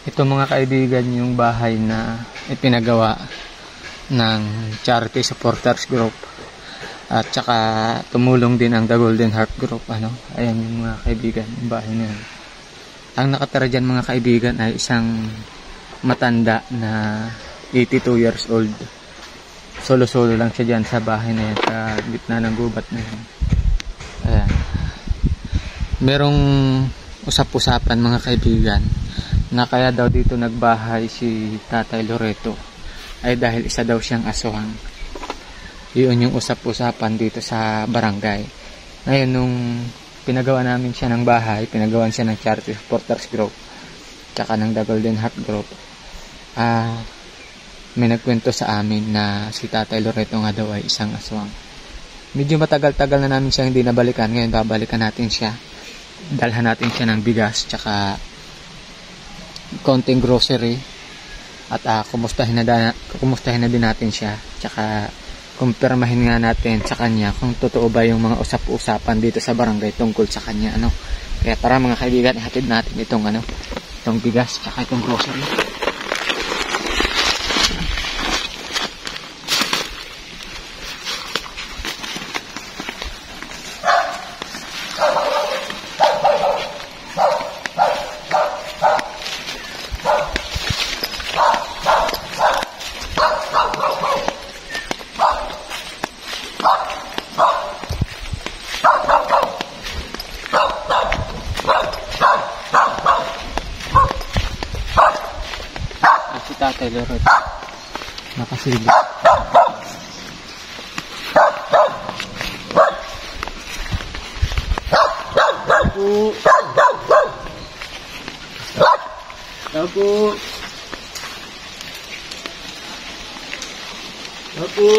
Ito mga kaibigan yung bahay na ipinagawa ng Charity Supporters Group at saka tumulong din ang The Golden Heart Group. Ayan yung mga kaibigan, yung bahay na yun. Ang nakatira dyan mga kaibigan ay isang matanda na 82 years old. Solo-solo lang siya dyan sa bahay na yan, sa gitna ng gubat na yan. Ayan. Merong usap-usapan mga kaibigan na kaya daw dito nagbahay si Tatay Loreto ay dahil isa daw siyang aswang. Yun yung usap-usapan dito sa barangay. Ngayon nung pinagawa namin siya ng bahay, pinagawan siya ng Charity Supporters Group tsaka ng The Golden Heart Group, may nagkwento sa amin na si Tatay Loreto nga daw ay isang aswang. Medyo matagal-tagal na namin siya hindi nabalikan. Ngayon babalikan natin siya. Dalhan natin siya ng bigas tsaka konting grocery at kumustahin na din natin siya tsaka kumpirmahin nga natin sa kanya kung totoo ba yung mga usap-usapan dito sa barangay tungkol sa kanya. Kaya tara mga kaibigan, ihatid natin itong bigas tsaka itong grocery. Tatay Loreto nakasilip. Tapo. Tatay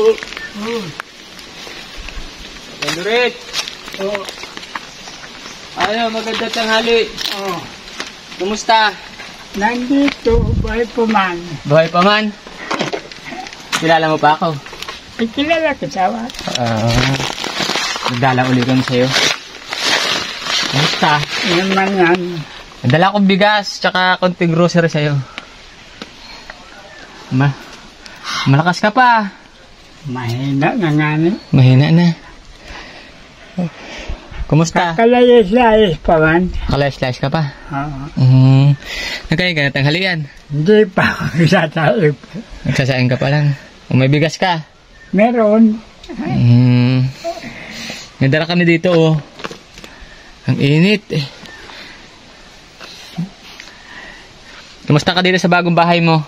Loreto. Maganda tanghali. Kumusta? Nandito, buhay pa man. Buhay pa man? Kilala mo pa ako? Kilala ko sawa. Nagdala uli kami sa'yo. Kumusta? Naman yan. Nagdala akong bigas, tsaka konting grocery sa'yo. Malakas ka pa. Mahina na nga ni. Mahina na. Kumusta? Kalayas-layas pa man. Kalayas-layas ka pa? Oo. Nagkain ka na tanghalian? Hindi pa ako nagsasaip. Nagsasain ka pa lang. May bigas ka? Meron. Nadala kami dito Ang init Kumusta ka dito sa bagong bahay mo?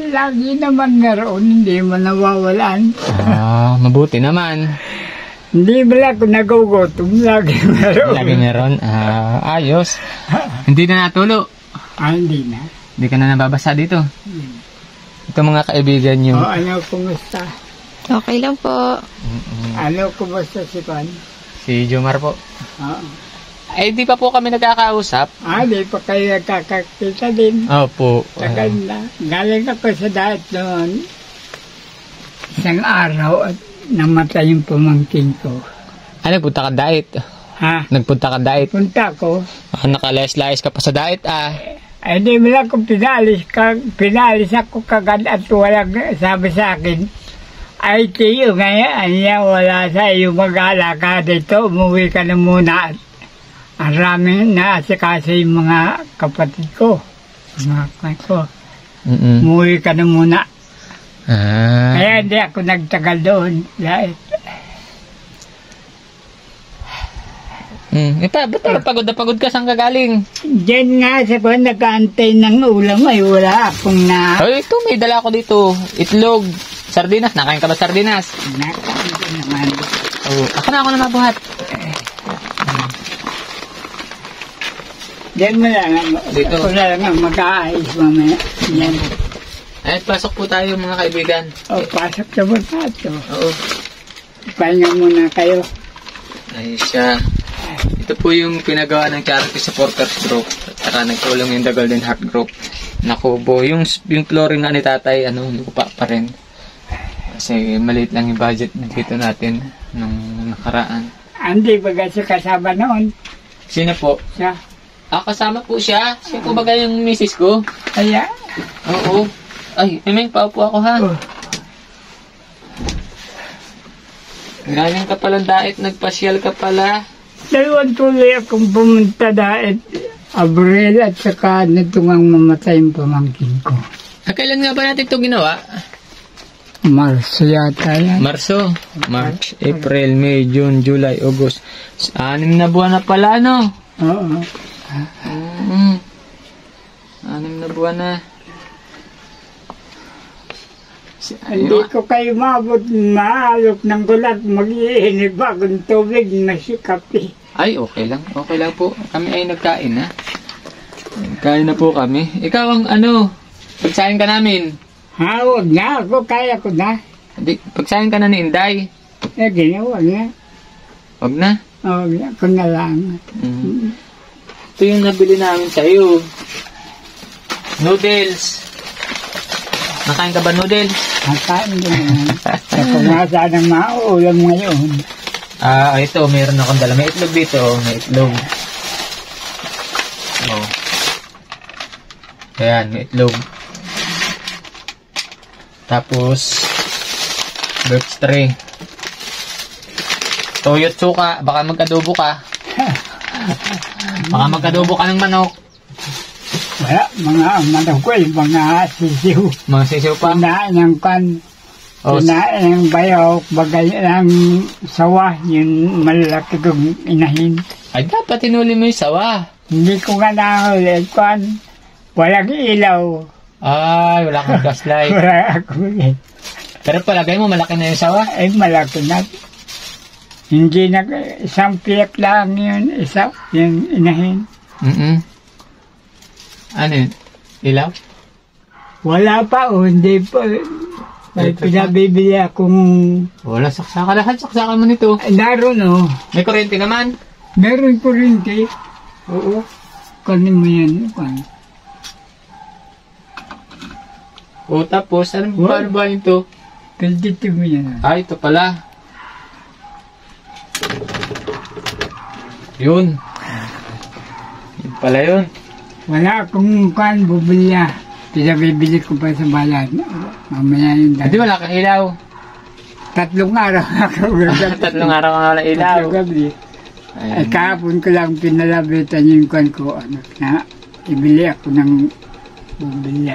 Lagi naman meron, hindi mo nawawalan. Mabuti naman. Hindi bala ako nagugutom, lagi meron. Lagi meron? Ayos. Hindi na natulo? Hindi na. Hindi ka na nababasa dito? Ito mga kaibigan nyo. Kumusta? Okay lang po. Kumusta si Juan? Si Jomar po. Oo. Di pa po kami nagkakausap. Di pa kayo nagkakakita din. Opo. Tagal na. Galing ako sa diet noon. Isang araw at namatay yung pamangkin ko. Nagpunta ka diet? Nagpunta ka diet? Punta ko. Nakalayas-layas ka pa sa diet Di mo lang kung pinalis ako kagad at walang sabi sa akin, ay tiyo ngayon, wala sa iyo mag-alaka dito, umuwi ka na muna. Ang raming naasikaso yung mga kapatid ko, mga kapatid ko. Umuwi ka na muna. Kaya hindi ako nagtagal doon. Ba't pagod na pagod ka? Saan ka galing? Diyan nga sa kung nag-aantay ng ulam ay wala akong na... Ito may dala ko dito. Itlog, sardinas. Nakain ka ba sardinas? Nakain ko naman. Ako na mabuhat. Diyan mo lang. Dito. Ako na lang mag-aayos mamaya. Yan. Pasok po tayo mga kaibigan. Pasok na po tayo. Oo. Pahinga muna kayo. Ay siya. Ito po yung pinagawa ng Charity Supporters Group at saka nagtulong yung The Golden Heart Group. Nakubo. Yung flooring nga ni tatay, lupa pa rin. Kasi maliit lang yung budget dito natin nung nakaraan. Hindi ba kasi kasama noon? Sino po? Siya. kasama po siya. Siya po ba yung misis ko? Kaya, Oo. Ay, Mimeng, paupo ako ha. oh, Galing ka palang dait, nagpasyal ka pala. dalawang tuloy akong pumunta dahil Abril at saka natungang mamatay yung pamangkin ko. Kailan nga ba natin ito ginawa? Marso yata yan. Marso, March, April, May, June, July, August. 6 na buwan na pala, no? Oo. 6 na buwan na. Hindi ko kayo mabot, maalok ng gulat, mag-iinip akong tubig na sikapi. Ay, okay lang. Okay lang po. Kami ay nagkain, ha? Nagkain na po kami. Ikaw ang pagsahin ka namin. Ha, huwag na ako, kaya ko na. Hindi, pagsahin ka na ni Inday. Ginawa na. Wag na. Huwag na, ako na lang. Ito yung nabili namin sa'yo. Noodles. Nakain ka ba noodles? Nakain ko naman. Ako nga sanang mauulam ngayon. Ito, meron akong dala. May itlog dito, may itlog. Ayan, may itlog. Tapos, birch tray. Toyo at suka. Baka magkadubo ka. Baka magkadubo ka ng manok. Wala, mga manok ko, mga sisiw. Mga sisiw pa. Kinain ng kan. Kinain ng bayok, bagay ng sawa, yung malaki kong inahin. Ay, dapat tinuli mo yung sawa. Hindi ko nga nahuli, kan. Walang ilaw. Ay, wala kang flashlight. Wala ako eh. Pero palagay mo, malaki na yung sawa? Ay, malaki na. Hindi na, isang piyak lang yun, yung inahin. Ano yun? Ilaw? Wala pa, hindi pa. May pinabibili akong... Wala, saksaka lahat. Saksakan mo nito. Naroon, oh. May kuryente naman? Meron kuryente. Oo. Kanin mo yan. O, tapos, ano ba ito? Pildito mo yan. Ito pala. Yun. Yun pala yun. Wala akong bubili. Pinabibili ko pa sa bayan. Mamaya yung Hindi, wala kang ilaw. 3 araw ako. 3 araw ka wala ilaw. 3 gabi. Ay, kahapon ko lang pinalabitan yung kan ko. Na ibili ako ng bubili.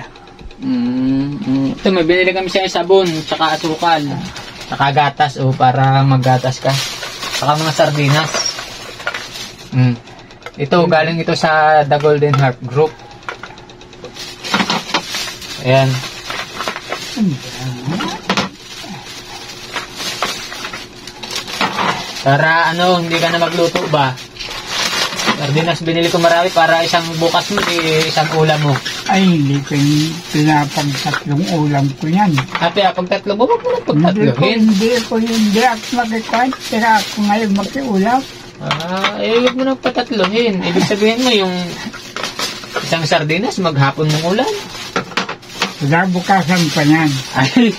Ito, may binili kami siya yung sabon, tsaka asukal, tsaka gatas, para maggatas ka. Tsaka mga sardinas. Ito, galing ito sa The Golden Heart Group. Ayan. Para hindi ka na magluto ba? Sardinas binili ko marami para isang bukas mo, isang ulam mo. Ay, hindi ko yung pinapag-3 ulam ko yan. Ate, pag 3 mo, wag mo na pag-3. Hindi ako makikwan. Pero ako ngayon makiulam. Huwag mo na patatlohin. Ibig sabihin mo yung isang sardinas, maghapon mong ulam. Bukasan pa yan. Ay,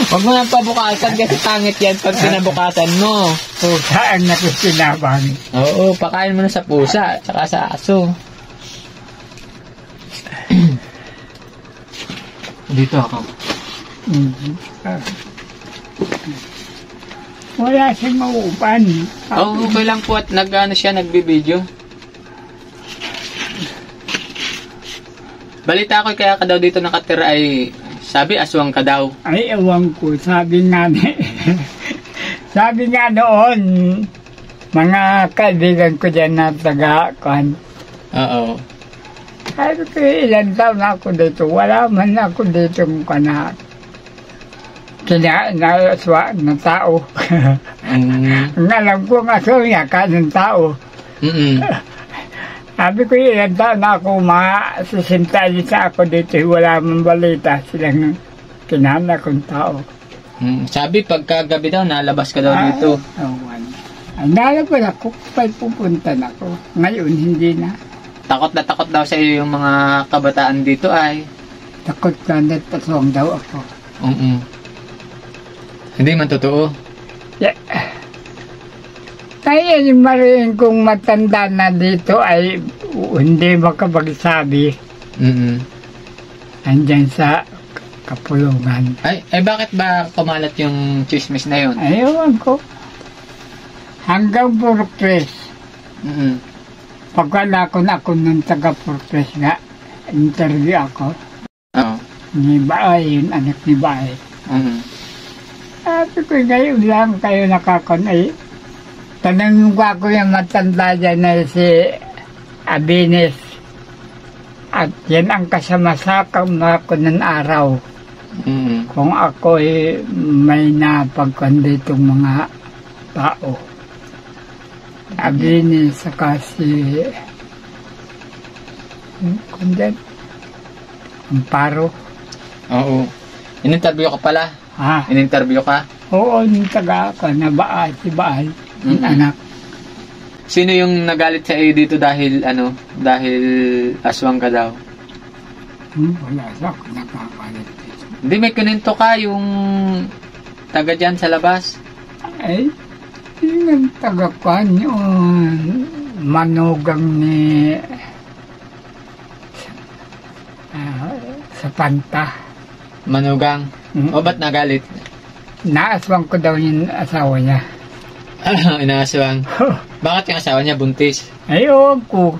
huwag mo na pabukasan kasi pangit yan pag pinabukasan mo. Pusa ang nakusinabang. Oo, pakain mo na sa pusa, tsaka sa aso. Dito ako. Wala siyang mauupan. Okay lang po at nagbibideo. Balita ko kaya ka daw dito nakatira ay sabi aswang ka daw. Ay, ewan ko. Sabi nga noon, mga kaibigan ko dyan na taga-kan. Oo. Sabi ko, ilan taon na ako dito. Wala man ako dito na kinain na aswa ng tao. Ang alam ko nga aswang ka ng tao. Sabi ko, ilan taon na ako, masisintayin sa ako dito, wala mang balita silang kinana kong tao. Sabi, pagkagabi daw, nalabas ka daw dito. Ay, nalabas ako, pupunta na ako. Ngayon, hindi na. Takot daw sa iyo yung mga kabataan dito ay. Takot na paswang daw ako. Hindi man totoo. Yeah. Kaya yung mariin kong matanda na dito ay hindi makapagsabi. Andyan sa kapulungan. Ay, bakit ba kumalat yung chismis na yun? Ayawan ko. Hanggang Purpres. Pagkalakon ako ng taga Purpres nga, interview ako. Oo. Ni Baay, yung anak ni Baay. Sabi ko, ngayon lang kayo nakakon ay tanong ko ako yung matanda dyan na si Abines. At yan ang kasama sa ako ng araw. Kung ako may napagkan ditong mga tao. Abines saka si Kundet Amparo. Oo. In-interview ka pala? Ha? In-interview ka? Oo, yung taga ako na Baal, si Baal, yung anak. Sino yung nagalit sa iyo dito dahil aswang ka daw? Wala sa ako nakakalit dito. Hindi, may kunento ka yung taga dyan sa labas. Ay, yung taga-kwan yung manugang ni sa Panta. Manugang? O ba't nagalit? Naaswang ko daw yung asawa niya. Inaaswang. Bakit yung asawa niya buntis? Ayun ko.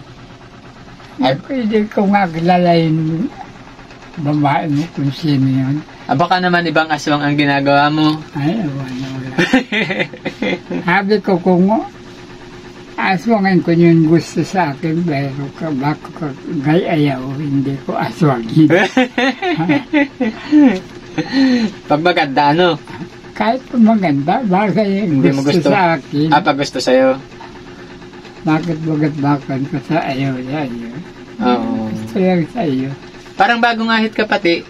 Hindi ko nga kilala yung babae mo kung sino yun. Baka naman ibang aswang ang ginagawa mo. Ay, wala. Sabi ko kung aswangan ko yung gusto sa akin, pero baka gay ayaw, hindi ko aswangin. Pag maganda, ano? Kahit maganda, baka yung gusto sa akin. Pag gusto sa'yo? Bakit bagat-bakan ko sa ayaw yan yun? Oo. Gusto lang sa iyo. Parang bagong ahit ka pati.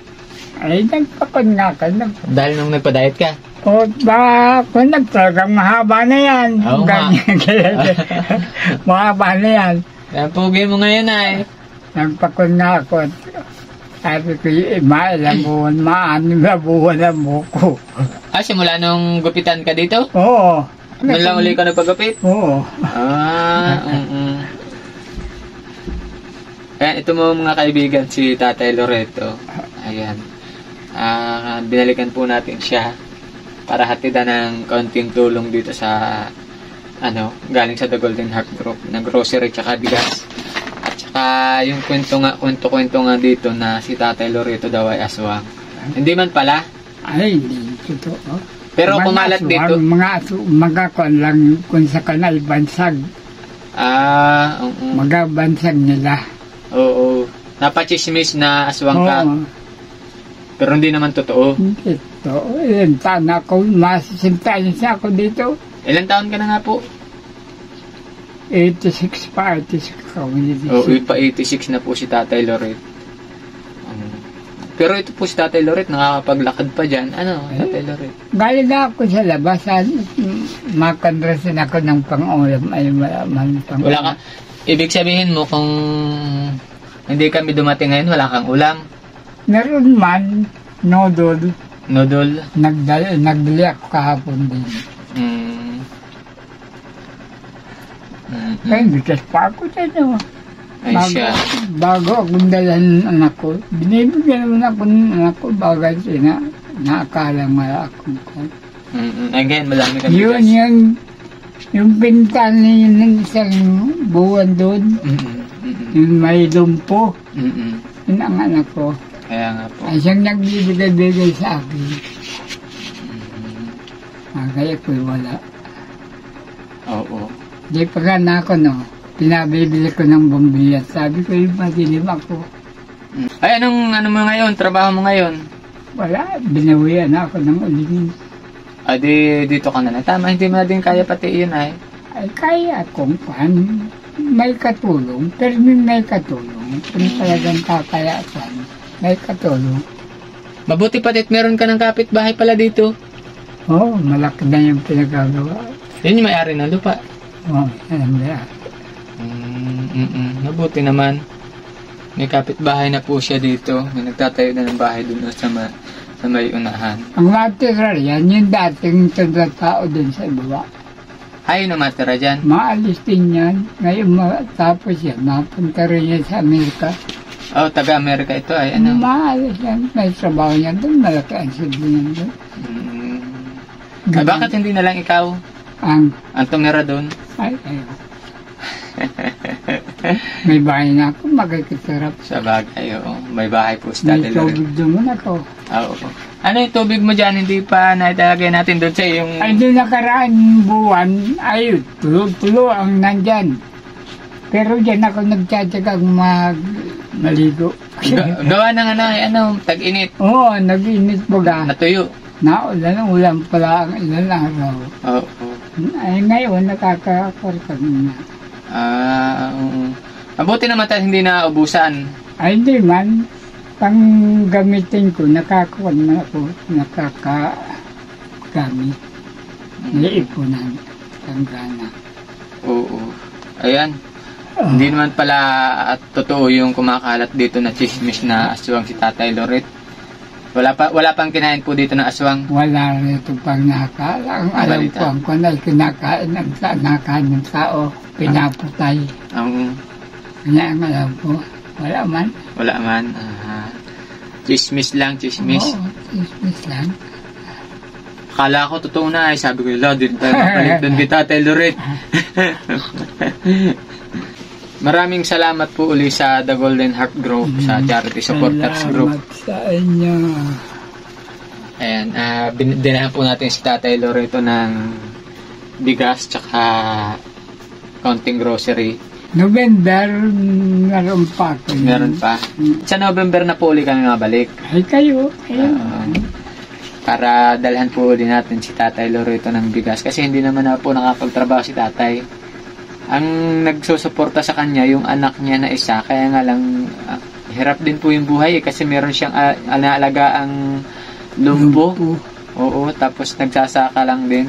Ay, nagpakon nga ka. Dahil nung nagpa-diet ka? O, baka kung talagang mahaba na yan. Oo nga. Mahaba na yan. Pugi mo ngayon ay. Nagpakon nga ako. Sabi ko, ilang buwan, maanim na buwan na buko. Simula nung gupitan ka dito? Oo. Noon lang uli ka nagpagupit? Oo. Ayan, ito mo mga kaibigan, si Tatay Loreto. Ayan. Binalikan po natin siya para hatidan ng konting tulong dito sa galing sa The Golden Heart Group na grocery tsaka bigas. At saka yung kwento nga dito na si Tatay Loreto daw ay aswang. Hindi man pala. Ay, hindi totoo. Pero kumalat dito. Mga kon lang kung sa kanal bansag. Mga bansag nila. Oo. Napachismis na aswang ka. Pero hindi naman totoo. Hindi totoo. Ilan taon ako, masisintayin siya ako dito. Ilan taon ka na nga po? 86 pa, 86 ako. Oo, pa 86 na po si Tatay Loret. Pero ito po si Tatay Loret, nakakapaglakad pa dyan. Tatay Loret? Galing na ako sa labasan. Makandrasin ako ng pang-ulam. Ay, malaman pang-ulam. Wala ka. Ibig sabihin mo kung hindi kami dumating ngayon, wala kang ulam? Meron man, nodol. Nodol? Nagdali ako kahapon din. Ay, bitas pa ako dyan. Ay siya. Bago akong dalan ng anak ko, binibigyan naman ako ng anak ko bagay siya naakala mala akong ko. Again, malami kang bigas. Yung pintan niya ng isang buwan doon, yung may lumpo, yun ang anak ko. Kaya nga po. Ay siyang nagbibigay-bigay sa akin. Kaya ko'y wala. Oo. Di pa ka na ako, pinabibili ko ng bombilya. Sabi ko, yung madilim ako. Ay, ano mo ngayon? Trabaho mo ngayon? Wala, binawian ako ng ulingin. Dito ka na lang. Tama, hindi mo na din kaya pati yun ay. Ay, kaya kung may katulong, pero may katulong. Kung talagang kakayasan, may katulong. Mabuti pati't meron ka ng kapitbahay pala dito. Oo, malaki na yung pinagagawa. Yun yung may-ari ng lupa. Oo, yan yan. Mabuti naman. May kapitbahay na po siya dito. May nagtatayo na ng bahay dun sa may unahan. Ang natural yan, yung dating tao dun sa iba. Ay, namatira dyan. Maalis din yan. Ngayon tapos yan, mapunta rin yan sa Amerika. Oh, taga-Amerika ito ay ano? Maalis yan. May trabaho yan doon. Malaki ang silbi yan doon. Ay, bakit hindi na lang ikaw Ang, ang tumira doon? ay. May bahay na ako, magkikisarap. Sa bagay, oo. May bahay po si May Tatay Loret. tubig doon ako. Oo. Ano yung tubig mo dyan? Hindi pa naitalagay natin doon sa yung... Ay, doon nakaraan buwan, ay, tulo-tulo ang nandyan. Pero dyan ako nagtsatsagang maligo. Gawa ng ano, ay ano, tag-init. Oo, nag-init baga. Natuyo. Ulan pala ang ilan araw. Oo. Ay, ngayon, nakakakorkan na. Oo. Mabuti naman tayo hindi na ubusan. Ay, di man. Pang gamitin ko, nakakakuha na ako, nakakagamit. Naipunan, tanggana. Oo. Ayan. Oh. Hindi naman pala totoo yung kumakalat dito na chismis na aswang si Tatay Loret. Wala pang kinain po dito na aswang. Wala rito pang nakakala. Ang alam ko, ang kunay kinakain ng nakain ng tao, pinapatay. Kanya ang alam ko, wala man. Wala man. Chismis lang, chismis. Oo, chismis lang. Akala ko totoo na ay sabi ko, din tayo makalit doon kay Tatay Loret. Maraming salamat po uli sa The Golden Heart Group, sa Charity Supporters Group. Salamat sa inyo. Ayan, dinahan po natin si Tatay Loreto ng bigas tsaka counting grocery. November, meron pa ako. Meron pa. Sa November na po uli kami mabalik. Ay kayo, ayun. Para dalhan po uli natin si Tatay Loreto ng bigas. Kasi hindi naman na po nakapagtrabaho si Tatay. Ang nagsusuporta sa kanya, yung anak niya na isa, kaya nga lang hirap din po yung buhay kasi meron siyang naalagaan lumbo. Oo, tapos nagsasaka lang din.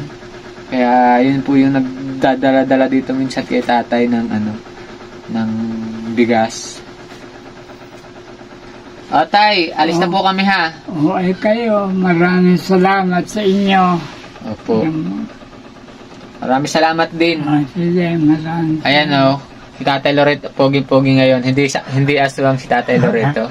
Kaya yun po yung nagdadala-dala dito minsan kay Tatay ng ng bigas. O Tay, alis na po kami ha. Oo, ay kayo, maraming salamat sa inyo. Opo. Maraming salamat din. Sige, maraming Ayan o, si Tatay Loreto, pogi-pogi ngayon. Hindi aswang si Tatay Loreto.